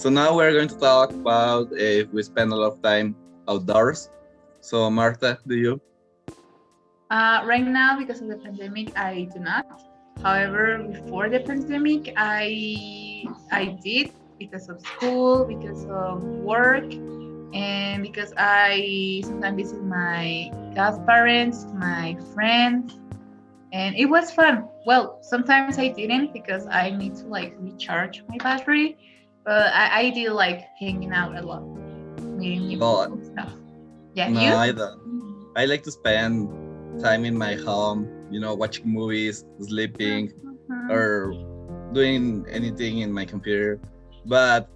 So now we're going to talk about if we spend a lot of time outdoors. So Marta, do you? Right now, because of the pandemic, I do not. However, before the pandemic, I did because of school, because of work, and because I sometimes visit my godparents, my friends, and it was fun. Well, sometimes I didn't because I need to like recharge my battery, but I did like hanging out a lot, meeting new people Well, and stuff. Yeah, no, you? I don't. I like to spend time in my home, watching movies, sleeping, Mhm. or doing anything in my computer. But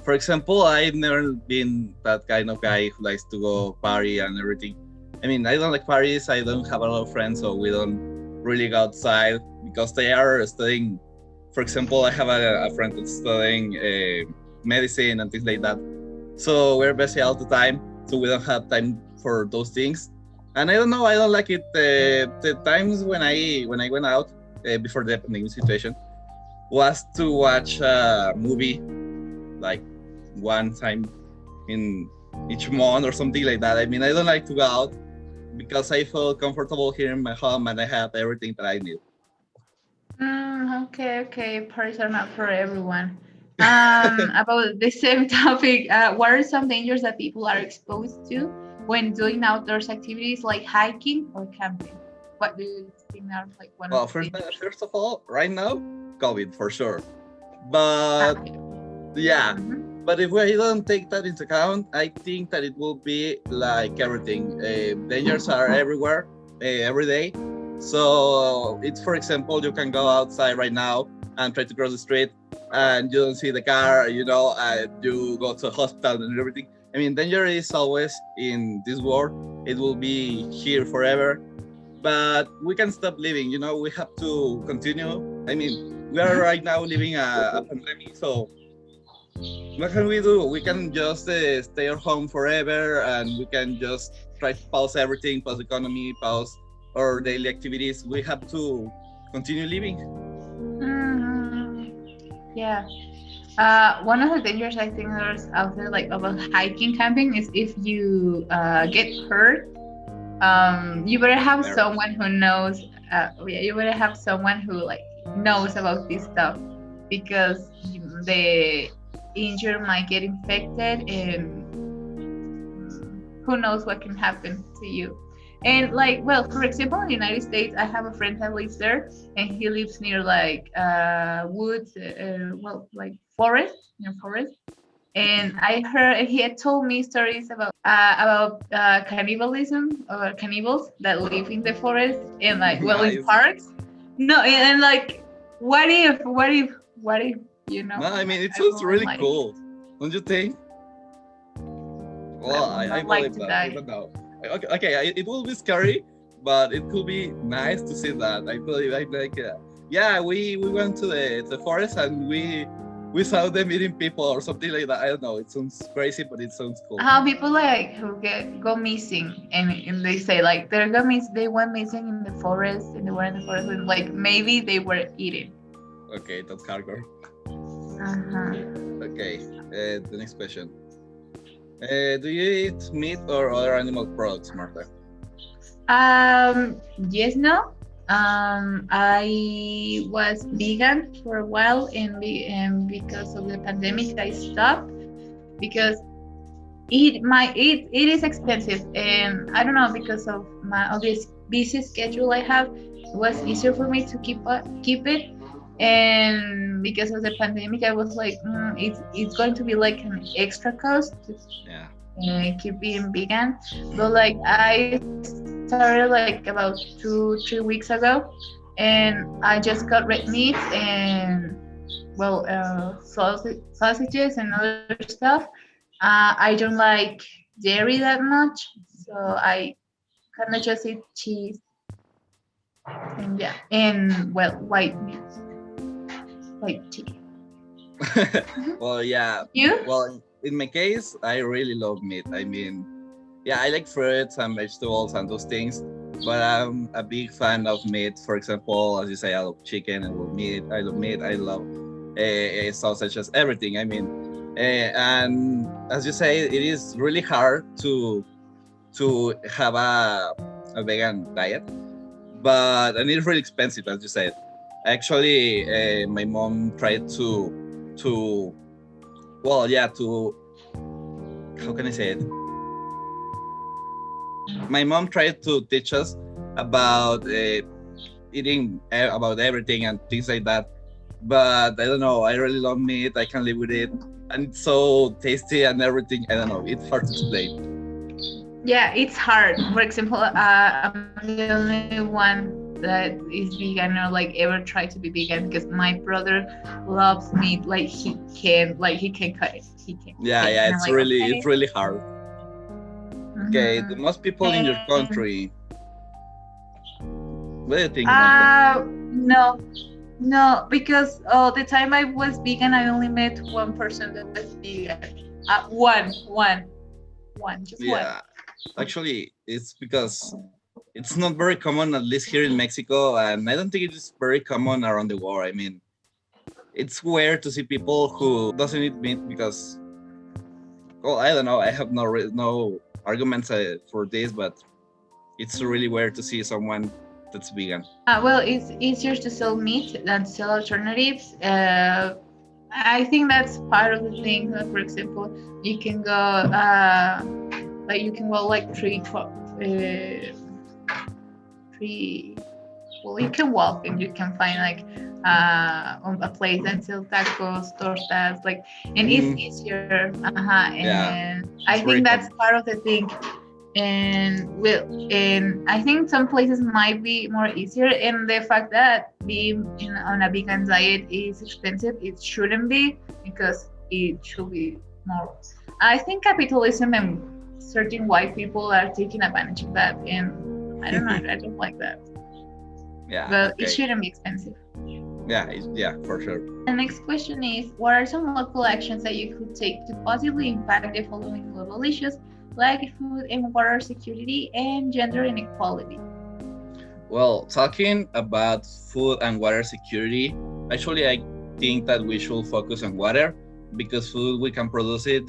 for example, I've never been that kind of guy who likes to go party and everything. I mean, I don't like parties. I don't have a lot of friends, so we don't really go outside because they are studying. For example, I have a friend that's studying medicine and things like that. So we're busy all the time, so we don't have time for those things. And I don't know, I don't like it. The times when I went out before the pandemic situation was to watch a movie like one time in each month or something like that. I mean, I don't like to go out because I feel comfortable here in my home and I have everything that I need. Okay, okay. Parties are not for everyone. About the same topic, what are some dangers that people are exposed to when doing outdoors activities like hiking or camping? What do you think are like one of Well, the dangers? first of all, right now, COVID for sure. But Okay. yeah, Mhm. but if we don't take that into account, I think that it will be like everything. Dangers are everywhere, every day. So it's, for example, you can go outside right now and try to cross the street, and you don't see the car. You go to a hospital and everything. I mean, danger is always in this world. It will be here forever. But we can stop living. We have to continue. I mean, we are right now living a pandemic, so what can we do? We can just stay at home forever, and we can just try to pause everything, pause the economy, pause our daily activities. We have to continue living. Yeah. One of the dangers I think there's out there like about hiking camping is if you get hurt, you better have Very. someone who knows. Yeah, you better have someone who like knows about this stuff because the injury might get infected and who knows what can happen to you. And like, well, for example, in the United States, I have a friend that lives there, and he lives near like woods, well, like forest, near forest. And I heard he had told me stories about cannibalism or cannibals that live in the forest and like well in Nice. parks. No, and like, what if No, I mean, it I sounds wouldn't really like. cool. Don't you think? I Well, would I not like believe to that. I die. don't know. Okay, okay, it will be scary, but it could be nice to see that. I believe I like. Yeah, we went to the forest and we saw them eating people or something like that. I don't know. It sounds crazy, but it sounds cool. How people like who get go missing and they say like they went missing in the forest and they were in the forest and like maybe they were eaten. Okay, that's hardcore. Uh-huh. Okay, the next question. Do you eat meat or other animal products, Martha? Yes, no. I was vegan for a while, and because of the pandemic, I stopped because it is expensive, and I don't know because of my of this busy schedule I have, it was easier for me to keep it, and because of the pandemic, I was like, it's going to be like an extra cost to Yeah. keep being vegan. But like I started like about 2 3 weeks ago, and I just got red meat and well sausages and other stuff. I don't like dairy that much, so I kind of just eat cheese and yeah, and well white meat, white chicken. Mhm. Well, yeah. You? Well, in my case, I really love meat. I mean, yeah, I like fruits and vegetables and those things, but I'm a big fan of meat. For example, as you say, I love chicken, I love meat, I love sausages, everything. I mean, And as you say, it is really hard to have a vegan diet, but and it's really expensive, as you said. Actually, my mom tried to well, yeah, to how can I say it? My mom tried to teach us about eating about everything and things like that. But I don't know. I really love meat. I can live with it, and it's so tasty and everything. I don't know. It's hard to explain. Yeah, it's hard. For example, I'm the only one that is vegan or like ever tried to be vegan because my brother loves meat. Like he can cut it. He can. Yeah, Okay, yeah. and I'm It's like, really okay. it's really hard. Okay, the most people in your And country. What do you think about them? no, no, because the time I was vegan, I only met one person that was vegan. One, just one. Yeah, actually, it's because it's not very common, at least here in Mexico, and I don't think it is very common around the world. I mean, it's weird to see people who doesn't eat meat because, well, I don't know. I have no arguments for this, but it's really weird to see someone that's vegan. Well, it's easier to sell meat than to sell alternatives. I think that's part of the thing. For example, you can go, you can go like three. Well, you can walk and you can find like a place that sells tacos, tortas, like, and it's easier. Yeah, And I it's very think that's common. part of the thing. And I think some places might be more easier. And the fact that being on a vegan diet is expensive, it shouldn't be, because it should be more. I think capitalism and certain white people are taking advantage of that, and I don't know, I don't like that. Yeah, But it okay. shouldn't be expensive. Yeah, yeah, for sure. The next question is: what are some local actions that you could take to positively impact the following global issues, like food and water security and gender inequality? Well, talking about food and water security, actually, I think that we should focus on water because food we can produce it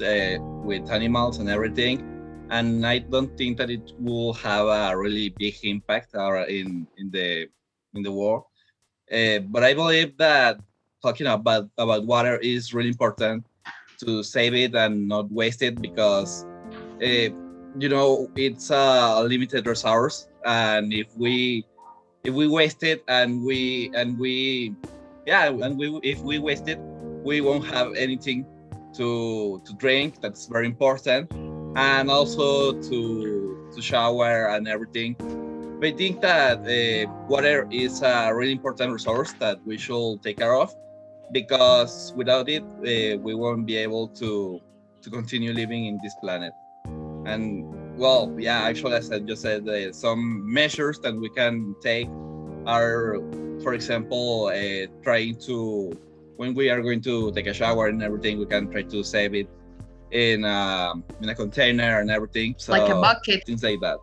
with animals and everything, and I don't think that it will have a really big impact in the world. But I believe that talking about water is really important to save it and not waste it because uh, it's a limited resource, and if we waste it and we yeah and we if we waste it, we won't have anything to drink. That's very important, and also to shower and everything. But I think that water is a really important resource that we should take care of because without it, we won't be able to continue living in this planet. And well, yeah, actually, as I just said, some measures that we can take are, for example, trying to when we are going to take a shower and everything, we can try to save it in a container and everything. Like a So bucket. things like that.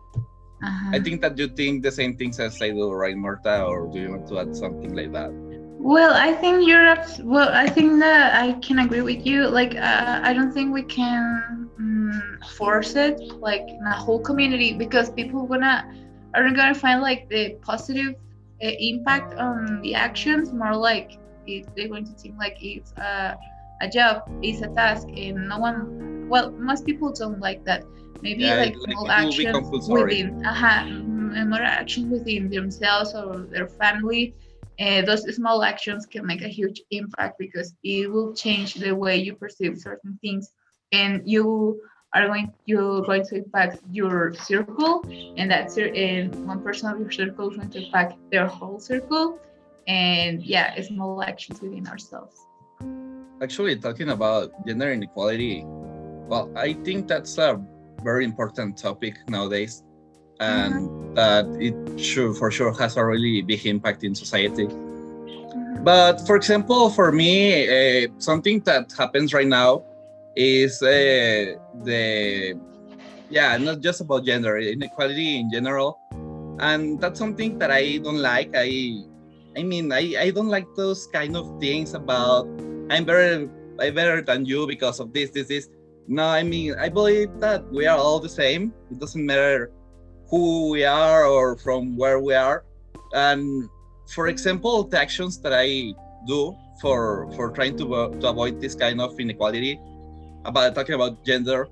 I Uh-huh. think that you think the same things as I do, right, Marta? Or do you want to add something like that? Well, I think well, I think that I can agree with you. Like, I don't think we can force it, like in a whole community, because people are gonna find like the positive impact on the actions more like they're going to think like it's a job, it's a task, and no one. Well, most people don't like that. Maybe Yeah, like like small it will be actions compulsory. within, more actions within themselves or their family, those small actions can make a huge impact because it will change the way you perceive certain things, and you're going to impact your circle, and and one person of your circle is going to impact their whole circle, and yeah, small actions within ourselves. Actually, talking about gender inequality, well, I think that's a very important topic nowadays, and Mm-hmm. that it should for sure has a really big impact in society. Mm-hmm. But for example, for me, something that happens right now is the yeah, not just about gender inequality in general, and that's something that I don't like. I mean, I don't like those kind of things about I'm better I'm better than you because of this. No, I mean, I believe that we are all the same. It doesn't matter who we are or from where we are. And for example, the actions that I do for trying to avoid this kind of inequality, about talking about gender,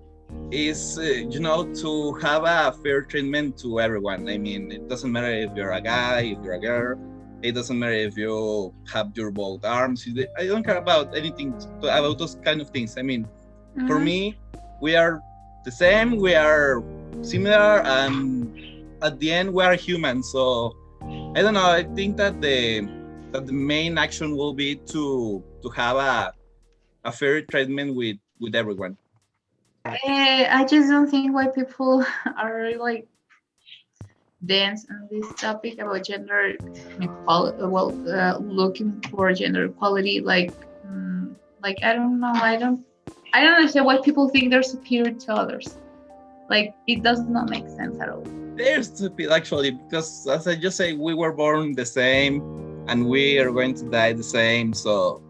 is to have a fair treatment to everyone. I mean, it doesn't matter if you're a guy, if you're a girl. It doesn't matter if you have your both arms. I don't care about anything about those kind of things. I mean, for Mhm. me, we are the same. We are similar, and at the end, we are human. So I don't know. I think that the main action will be to have a fair treatment with everyone. I just don't think why people are like dense on this topic about gender equality. Well, looking for gender equality, like I don't know. I don't understand why people think they're superior to others. Like it does not make sense at all. They're stupid actually, because as I just say, we were born the same, and we are going to die the same. So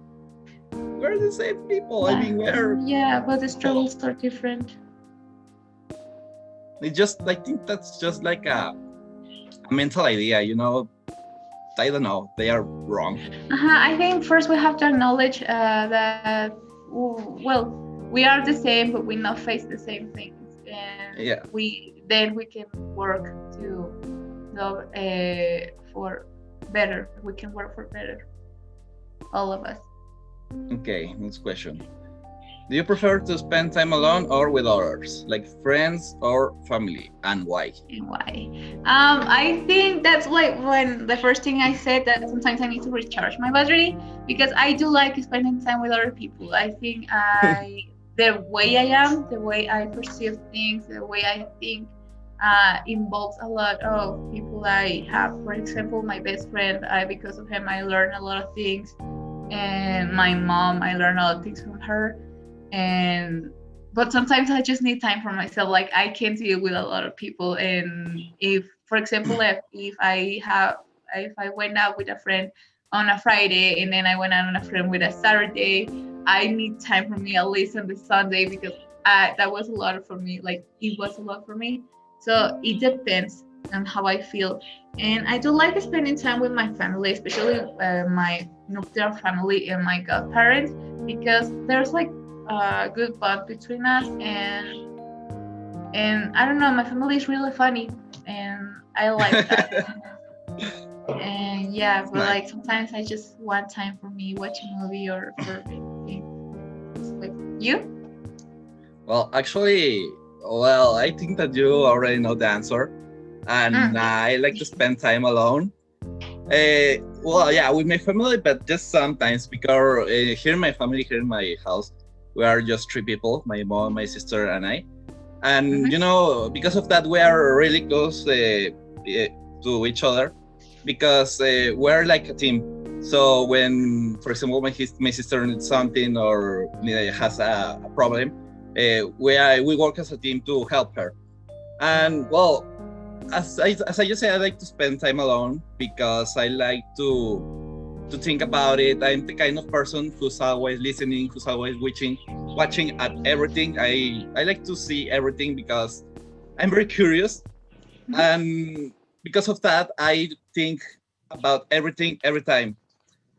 we're the same people. I Yeah, mean, we're yeah, but the struggles are different. it just I think that's just like a mental idea. I don't know. They are wrong. I think first we have to acknowledge that well, we are the same, but we not face the same things, and Yeah. we can work to for better. We can work for better, all of us. Okay. Next question. Do you prefer to spend time alone or with others, like friends or family, and why? And why? I think that's like when the first thing I said that sometimes I need to recharge my battery because I do like spending time with other people. I think the way I am, the way I perceive things, the way I think involves a lot of people I have. For example, my best friend, because of him, I learn a lot of things, and my mom, I learn a lot of things from her. And but sometimes I just need time for myself. Like I can't deal with a lot of people, and if, for example, if I went out with a friend on a Friday and then I went out on a friend with a Saturday, I need time for me at least on the Sunday because that was a lot for me. Like it was a lot for me. So it depends on how I feel, and I do like spending time with my family, especially my nuclear family and my godparents, because there's like a good bond between us, and I don't know, my family is really funny and I like that. And yeah, It's but nice. like sometimes I just want time for me, watch a movie or for like you. Well, actually, I think that you already know the answer, and Yeah. I like to spend time alone. Yeah, with my family, but just sometimes because here in my family, here in my house, we are just three people: my mom, my sister, and I. And Mhm. because of that, we are really close to each other because we're like a team. So when, for example, my sister needs something or has a problem, we work as a team to help her. And well, as I just said, I like to spend time alone because I like to think about it. I'm the kind of person who's always listening, who's always watching at everything. I like to see everything because I'm very curious, Mhm. and because of that, I think about everything every time.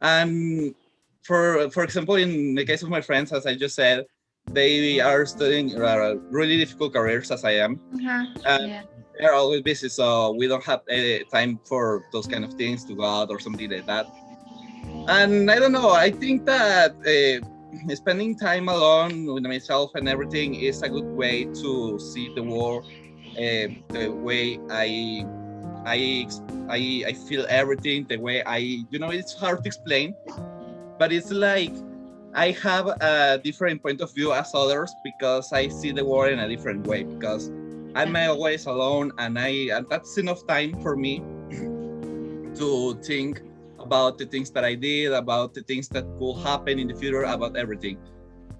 And for example, in the case of my friends, as I just said, they are studying really difficult careers as I am, and Yeah. they're always busy, so we don't have time for those kind of things to go out or something like that. And I don't know. I think that spending time alone with myself and everything is a good way to see the world, the way I I feel everything, the way it's hard to explain, but it's like I have a different point of view as others because I see the world in a different way because I'm always alone, and that's enough time for me to think about the things that I did, about the things that could happen in the future, about everything.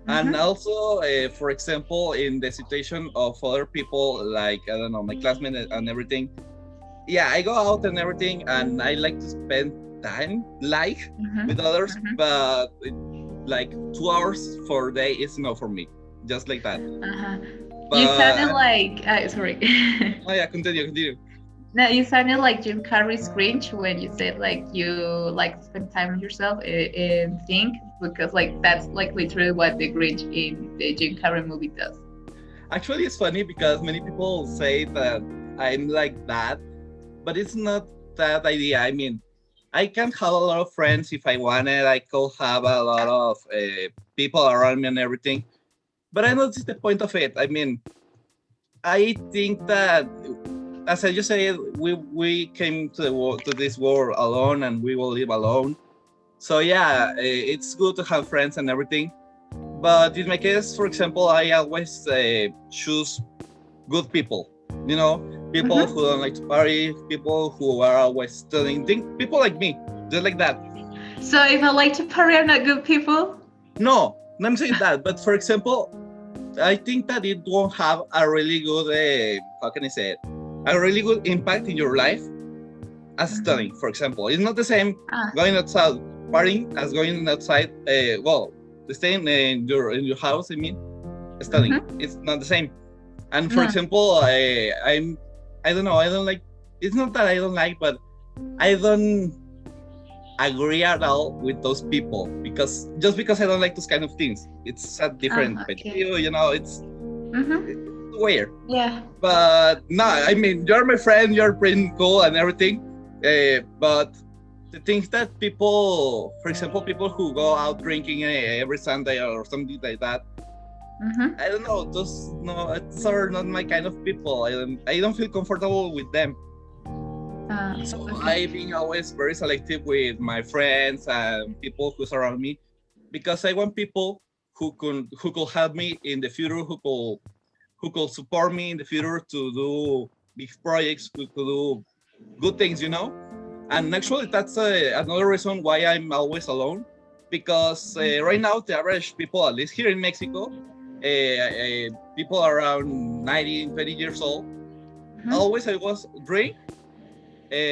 And Mhm. also, for example, in the situation of other people, like, I don't know, my classmates and everything, yeah, I go out and everything, and I like to spend time, like, Mhm. with others, Mhm. but like 2 hours for a day is enough for me, just like that. Uh-huh. You sounded But like sorry. oh yeah, continue. No, you sounded like Jim Carrey's Grinch when you said like you like to spend time with yourself and think, because like that's like literally what the Grinch in the Jim Carrey movie does. Actually, it's funny because many people say that I'm like that, but it's not that idea. I mean, I can have a lot of friends if I wanted. I could have a lot of people around me and everything. But I know this is the point of it. I mean, I think that, as I just said, we came to to this world alone, and we will live alone. So yeah, it's good to have friends and everything. But in my case, for example, I always choose good people. You know, people Mm-hmm. who don't like to party, people who are always studying, people like me, just like that. So if I like to party, are not good people. No, I'm saying that. But for example, I think that it won't have a really good, how can I say it, a really good impact in your life as Mm-hmm. studying. For example, it's not the same Ah. going outside partying as going outside. Well, staying in your house. I mean, studying. Mm-hmm. It's not the same. And for No. example, I don't know. I don't like. It's not that I don't like, but I don't agree at all with those people because just because I don't like those kind of things, it's a different Ah, point of okay. view. You know, Mm-hmm. it's weird. Yeah. But no, I mean, you're my friend. You're pretty cool and everything. But the things that people, for example, people who go out drinking every Sunday or something like that, Mm-hmm. I don't know. Those no, it's are not my kind of people. I don't feel comfortable with them. So Okay. I being always very selective with my friends and people who surround me because I want people who could help me in the future, who could support me in the future to do big projects, who could do good things, you know. And actually, that's another reason why I'm always alone, because right now the average people, at least here in Mexico, people around 19, 20 years old, Mm-hmm. always I was drink,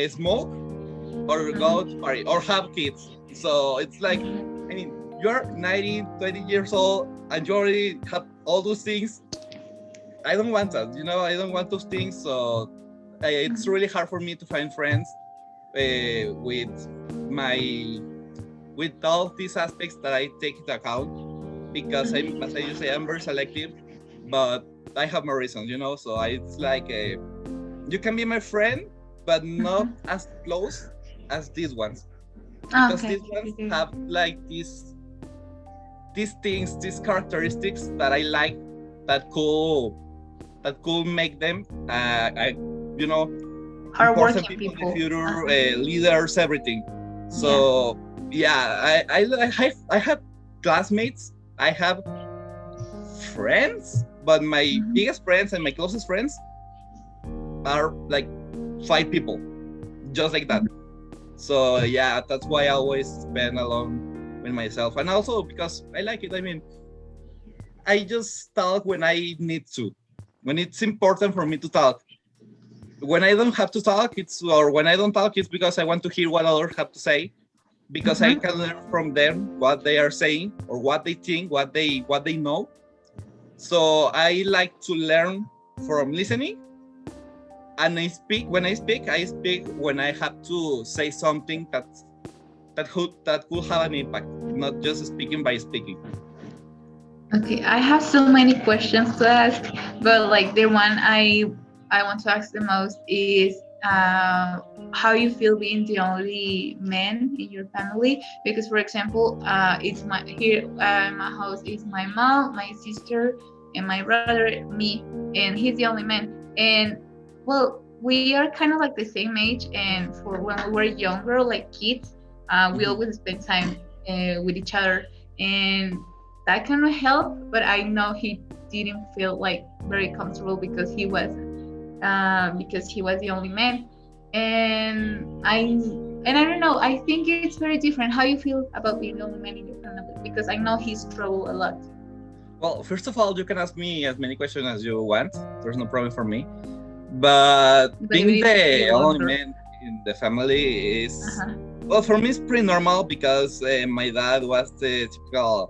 smoke, or go to Mm-hmm. party, or have kids. So it's like, I mean, you're 19, 20 years old, and you already have all those things. I don't want that, you know, I don't want those things. So it's really hard for me to find friends with my with all these aspects that I take into account because I'm, as I Mm-hmm. you say, I'm very selective, but I have my reasons, you know. So it's like you can be my friend, but not Mm-hmm. as close as these ones Ah, because okay. these ones have like these things, these characteristics that I like that could make them, you know, important Hardworking people in the people. future, Uh-huh. leaders, everything. Yeah. So yeah, I have classmates, I have friends, but my Mm-hmm. biggest friends and my closest friends are like 5 people, just like that. So yeah, that's why I always spend alone with myself, and also because I like it. I mean, I just talk when I need to, when it's important for me to talk. When I don't have to talk, it's or when I don't talk, it's because I want to hear what others have to say, because I Mm-hmm. can learn from them what they are saying or what they think, what they know. So I like to learn from listening, and I speak when I speak when I have to say something that could have an impact, not just speaking by speaking. Okay, I have so many questions to ask, but like the one I want to ask the most is how you feel being the only man in your family. Because, for example, it's my here my house is my mom, my sister, and my brother, me, and he's the only man. And well, we are kind of like the same age, and for when we were younger, like kids, we Mhm. always spend time with each other, and that kind of helped, but I know he didn't feel like very comfortable because he was the only man. And I don't know, I think it's very different. How you feel about being the only man in your family? Because I know he struggled a lot. Well, first of all, you can ask me as many questions as you want. There's no problem for me. But But being even if you the only longer. man in the family is Uh-huh. Well, for me, it's pretty normal because my dad was the typical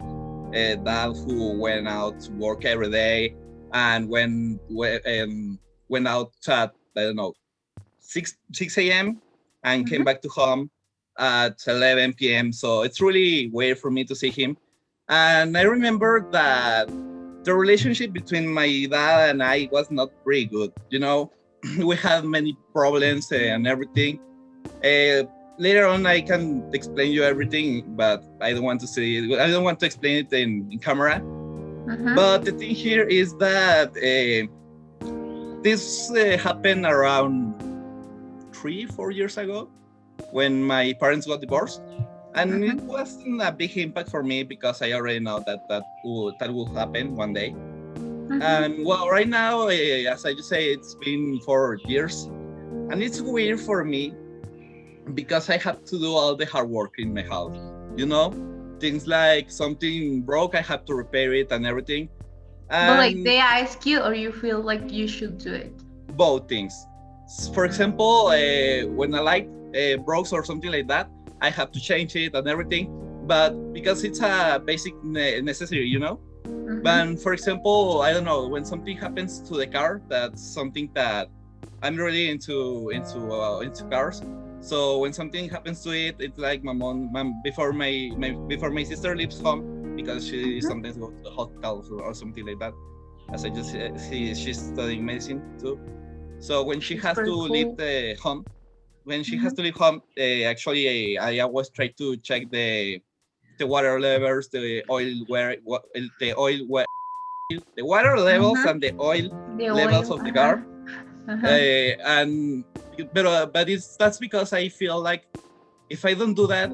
dad who went out to work every day and went out at, I don't know, 6 a.m. and came Mhm. back to home at 11 p.m. So it's really weird for me to see him. And I remember that the relationship between my dad and I was not very good. You know, we had many problems and everything. Uh, Later on, I can explain you everything, but I don't want to say it. I don't want to explain it in camera. Mhm. But the thing here is that this happened around 3, 4 years ago when my parents got divorced, and it Mhm. wasn't a big impact for me because I already know that will happen one day. Mhm. And well, right now, as I just say, it's been 4 years, and it's weird for me because I have to do all the hard work in my house. You know, things like something broke, I have to repair it and everything. But like And they ask you, or you feel like you should do it. both things. For example, when a light breaks or something like that, I have to change it and everything. But because it's a basic necessary, you know. Mhm. But for example, I don't know, when something happens to the car, that's something that I'm really into cars. So when something happens to it, it's like before my sister leaves home because she Mhm. sometimes goes to the hospital or something like that. As I just she's studying medicine too. So when she It's has to pretty leave cool. the home, Mhm. actually I always try to check the water levels, the the water levels and Mhm. the oil The levels oil. of the Uh huh. car. Uh huh. And but that's because I feel like if I don't do that,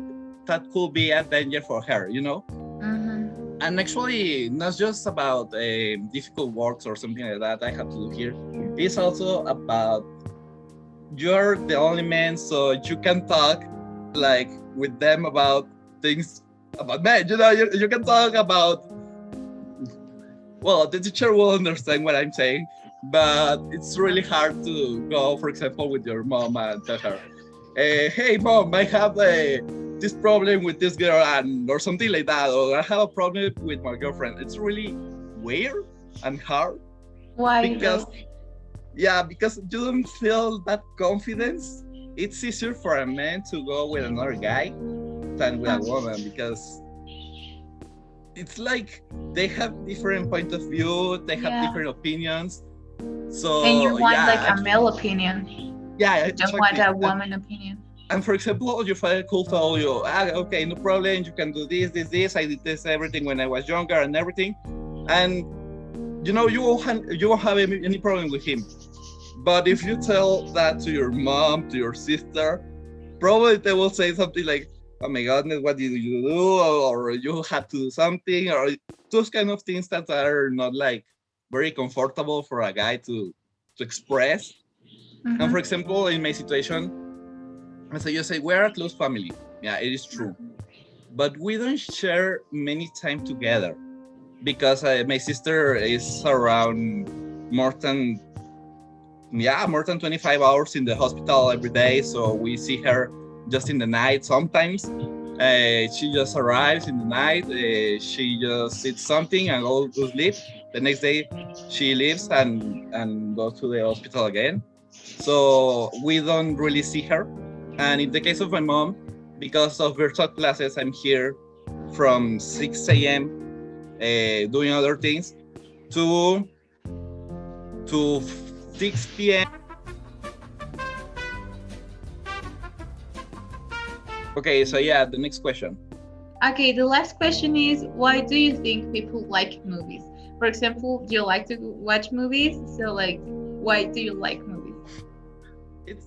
that could be a danger for her, you know. Mhm. And actually, not just about difficult works or something like that I have to do here. It's also about you're the only man, so you can talk like with them about things about men. You know, you can talk about. Well, the teacher will understand what I'm saying, but it's really hard to go, for example, with your mom and tell her, "Hey, mom, I have this problem with this girl," and or something like that, or I have a problem with my girlfriend. It's really weird and hard Why because, though? yeah, because you don't feel that confidence. It's easier for a man to go with another guy than with a woman because it's like they have different point of view, they have Yeah. different opinions. And you So want yeah, like a male opinion. yeah, You don't want exactly. a woman opinion. And for example, your father could tell you, okay, no problem, you can do this. I did this everything when I was younger and everything, and you won't have any problem with him. But if you tell that to your mom, to your sister, probably they will say something like, "Oh my goodness, what did you do?" Or "You had to do something," or those kind of things that are not like very comfortable for a guy to express. And for Mhm. example, in my situation, as I just say, we're a close family. Yeah, it is true, but we don't share many time together because my sister is around more than more than 25 hours in the hospital every day. So we see her just in the night sometimes. She just arrives in the night. She just eats something and goes to sleep. The next day, she leaves and goes to the hospital again. So we don't really see her. And in the case of my mom, because of virtual classes, I'm here from 6 a.m. Doing other things to 6 p.m. Okay, so yeah, the next question. Okay, the last question is why do you think people like movies? For example, do you like to watch movies? So like why do you like movies?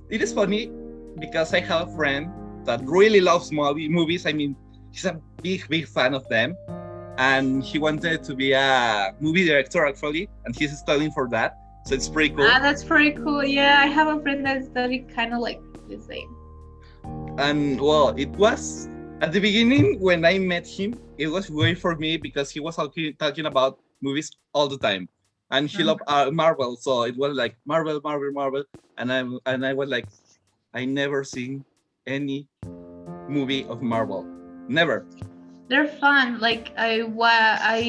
It is funny because I have a friend that really loves movies. I mean, he's a big fan of them, and he wanted to be a movie director actually, and he's studying for that. So it's pretty Ah, cool. that's pretty cool. Yeah, I have a friend that studied kind of like the same. And well, it was at the beginning when I met him, it was weird for me because he was talking about movies all the time, and he loved Mhm. Marvel. So it was like Marvel, Marvel, Marvel, and I was like, I never seen any movie of Marvel. Never. They're fun. Like I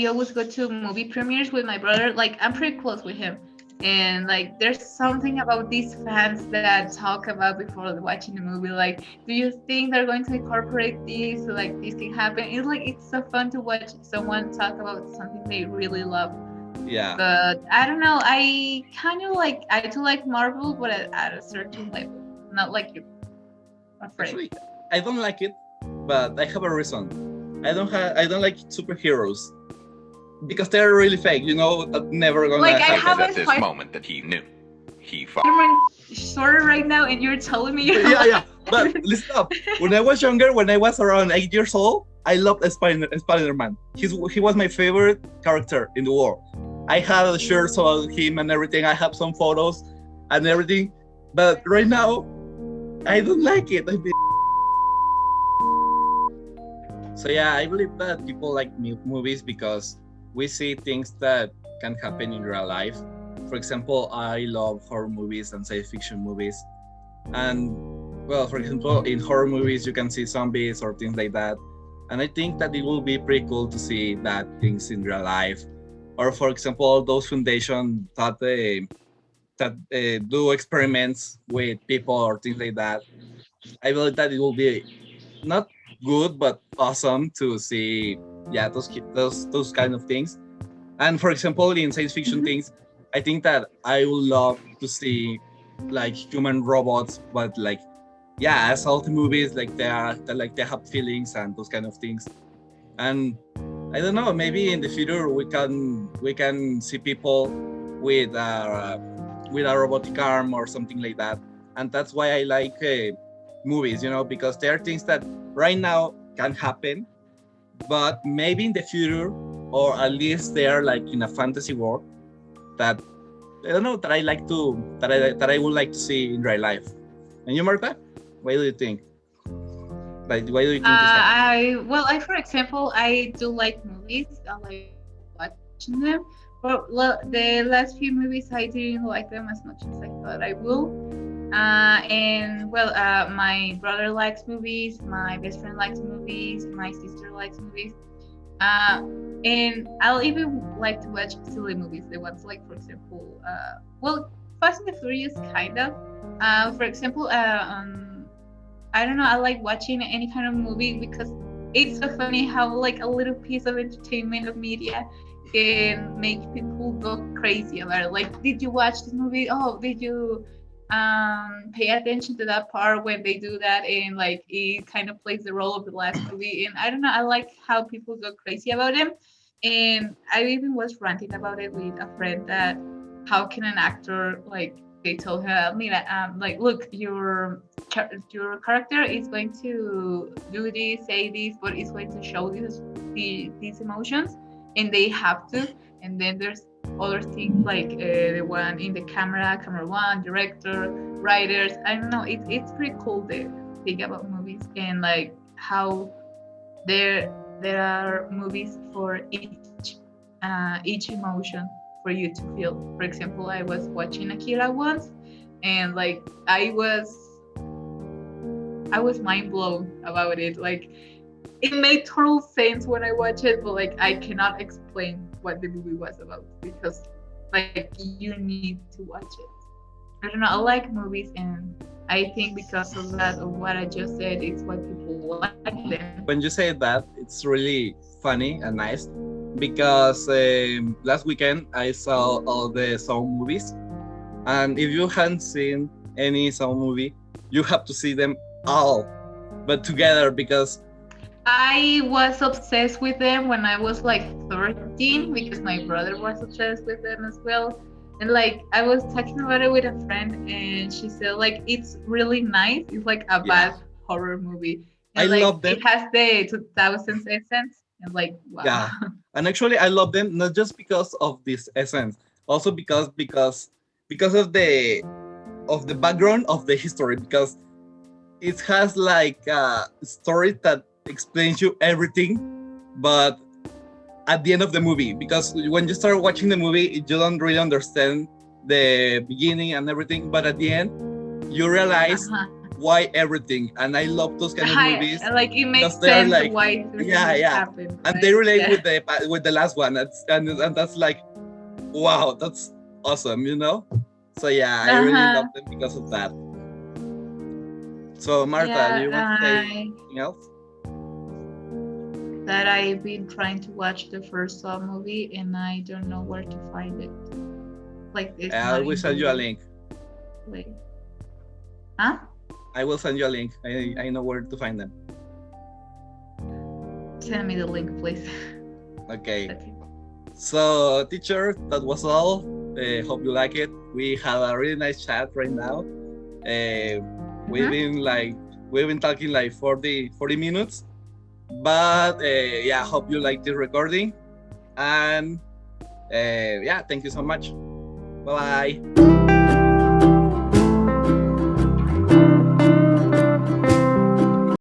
always go to movie premieres with my brother. Like I'm pretty close with him, and like there's something about these fans that talk about before watching the movie. Like, do you think they're going to incorporate this? So, like this can happen. It's so fun to watch someone talk about something they really love. Yeah. But I don't know. I kind of like I do like Marvel, but at a certain level, not like you. Afraid. Actually, I don't like it, but I have a reason. I don't like superheroes because they're really fake. You know, never gonna Like, I happen. have At this moment that he knew. He fought. Spider-Man shorter right now, and you're telling me you're Yeah. But listen up. When I was younger, when I was around 8 years old, I loved Spider-Man. He was my favorite character in the world. I had shirts about him and everything. I have some photos and everything. But right now, I don't like it. So yeah, I believe that people like movies because we see things that can happen in real life. For example, I love horror movies and science fiction movies. And well, for example, in horror movies, you can see zombies or things like that. And I think that it will be pretty cool to see that things in real life. Or for example, those foundations that do experiments with people or things like that. I believe that it will be not good but awesome to see, yeah, those kind of things. And for example, in science fiction things, I think that I would love to see like human robots, but like, yeah, as all the movies, like they have feelings and those kind of things. And I don't know, maybe in the future we can see people with a robotic arm or something like that. And that's why I like movies, you know, because there are things that right now can happen, but maybe in the future, or at least they are like in a fantasy world that I don't know that I would like to see in real life. And you, Marta, what do you think? Like, why do you think this happens? I for example, I do like movies. I like watching them. But the last few movies, I didn't like them as much as I thought I will. My brother likes movies. My best friend likes movies. My sister likes movies. And I'll even like to watch silly movies. The ones like, for example, Fast and the Furious, kind of. For example, I don't know. I like watching any kind of movie because it's so funny how like a little piece of entertainment of media can make people go crazy about it. Like, did you watch this movie? Oh, did you pay attention to that part when they do that? And like it kind of plays the role of the last movie. And I don't know. I like how people go crazy about him. And I even was ranting about it with a friend that how can an actor like they told her, Mira, like, look, your character is going to do this, say this, but it's going to show these emotions, and they have to. And then there's other things like the one in the camera one, director, writers. I don't know. It's pretty cool to think about movies and like how there are movies for each emotion for you to feel. For example, I was watching Akira once, and like I was mind blown about it. Like it made total sense when I watched it, but like I cannot explain what the movie was about because like you need to watch it. I don't know. I like movies, and I think because of that, of what I just said, it's why people like them. When you say that, it's really funny and nice because last weekend I saw all the Saw movies, and if you hadn't seen any Saw movie, you have to see them all, but together because I was obsessed with them when I was like 13 because my brother was obsessed with them as well. And like I was talking about it with a friend, and she said like it's really nice. It's like a bad horror movie. And I like, love them. It has the 2000s essence, and like wow. Yeah, and actually I love them not just because of this essence, also because of the background of the history, because it has like a story that explains you everything, but at the end of the movie, because when you start watching the movie, you don't really understand the beginning and everything, but at the end, you realize why everything, and I love those kind of movies. Like it makes because they're sense like, why certain yeah, things yeah. happen, and right? they relate Yeah. with the last one. And that's like, wow, that's awesome, you know. So yeah, I really Uh-huh. love them because of that. So Martha, do Yeah, you want to say anything else? that I've been trying to watch the first Saw movie and I don't know where to find it. Like it's I not will in send you a Google. link. Like, huh? I will send you a link. I know where to find them. Send me the link, please. Okay. Okay. So, teacher, that was all. Hope you like it. We had a really nice chat right now. We've been talking like 40 minutes. But yeah, hope you like the recording. And yeah, thank you so much. Bye bye.